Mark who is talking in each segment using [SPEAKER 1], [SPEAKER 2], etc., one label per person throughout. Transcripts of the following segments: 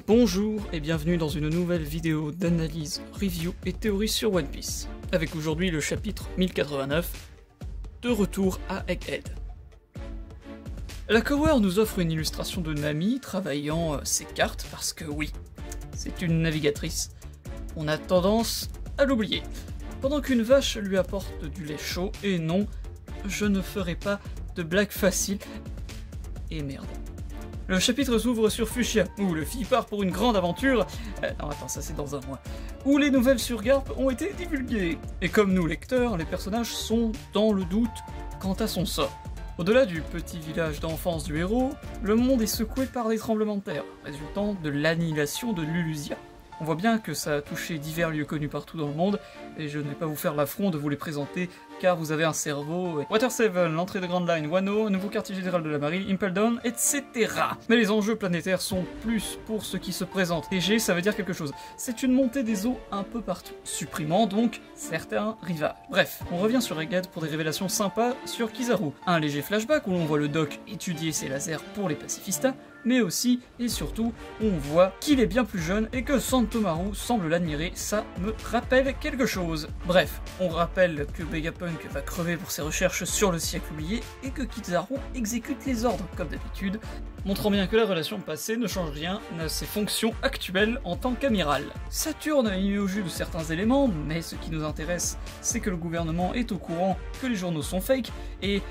[SPEAKER 1] Bonjour et bienvenue dans une nouvelle vidéo d'analyse, review et théorie sur One Piece, avec aujourd'hui le chapitre 1089, de retour à Egghead. La cover nous offre une illustration de Nami travaillant ses cartes parce que oui, c'est une navigatrice. On a tendance à l'oublier, pendant qu'une vache lui apporte du lait chaud, et non, je ne ferai pas de blagues faciles, et merde. Le chapitre s'ouvre sur Fuchsia, où Luffy part pour une grande aventure... non attends, ça c'est dans un mois. Où les nouvelles sur Garp ont été divulguées. Et comme nous lecteurs, les personnages sont dans le doute quant à son sort. Au-delà du petit village d'enfance du héros, le monde est secoué par des tremblements de terre, résultant de l'annihilation de Lulusia. On voit bien que ça a touché divers lieux connus partout dans le monde, et je ne vais pas vous faire l'affront de vous les présenter, car vous avez un cerveau... Water 7, l'entrée de Grand Line, Wano, nouveau quartier général de la marine, Impel Down, etc. Mais les enjeux planétaires sont plus pour ce qui se présente. TG, ça veut dire quelque chose. C'est une montée des eaux un peu partout, supprimant donc certains rivages. Bref, on revient sur Egghead pour des révélations sympas sur Kizaru. Un léger flashback où l'on voit le doc étudier ses lasers pour les pacifistas, mais aussi, et surtout, on voit qu'il est bien plus jeune et que Santomaru semble l'admirer, ça me rappelle quelque chose. Bref, on rappelle que Vegapunk va crever pour ses recherches sur le siècle oublié et que Kizaru exécute les ordres, comme d'habitude, montrant bien que la relation passée ne change rien à ses fonctions actuelles en tant qu'amiral. Saturne a mis au jus de certains éléments, mais ce qui nous intéresse, c'est que le gouvernement est au courant que les journaux sont fake, et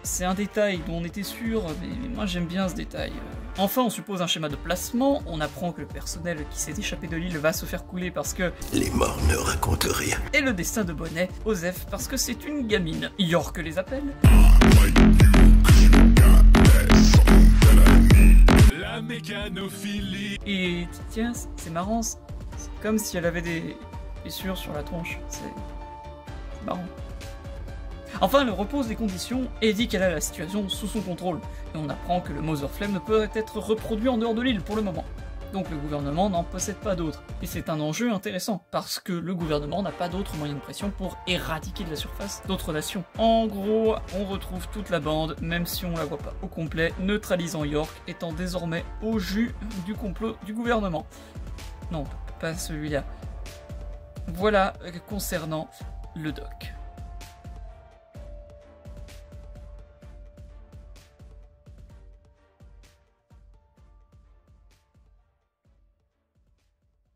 [SPEAKER 1] c'est un détail dont on était sûr, mais moi j'aime bien ce détail. Enfin, on suppose un schéma de placement, on apprend que le personnel qui s'est échappé de l'île va se faire couler parce que...
[SPEAKER 2] les morts ne racontent rien.
[SPEAKER 1] Et le destin de Bonnet, Osef, parce que c'est une gamine. York les appelle.
[SPEAKER 3] La mécanophilie.
[SPEAKER 1] Et tiens, c'est marrant, c'est comme si elle avait des blessures sur la tronche, c'est marrant. Enfin, elle repose les conditions et dit qu'elle a la situation sous son contrôle. Et on apprend que le Mother Flame ne peut être reproduit en dehors de l'île pour le moment. Donc le gouvernement n'en possède pas d'autres. Et c'est un enjeu intéressant, parce que le gouvernement n'a pas d'autres moyens de pression pour éradiquer de la surface d'autres nations. En gros, on retrouve toute la bande, même si on la voit pas au complet, neutralisant York, étant désormais au jus du complot du gouvernement. Non, pas celui-là. Voilà concernant le doc.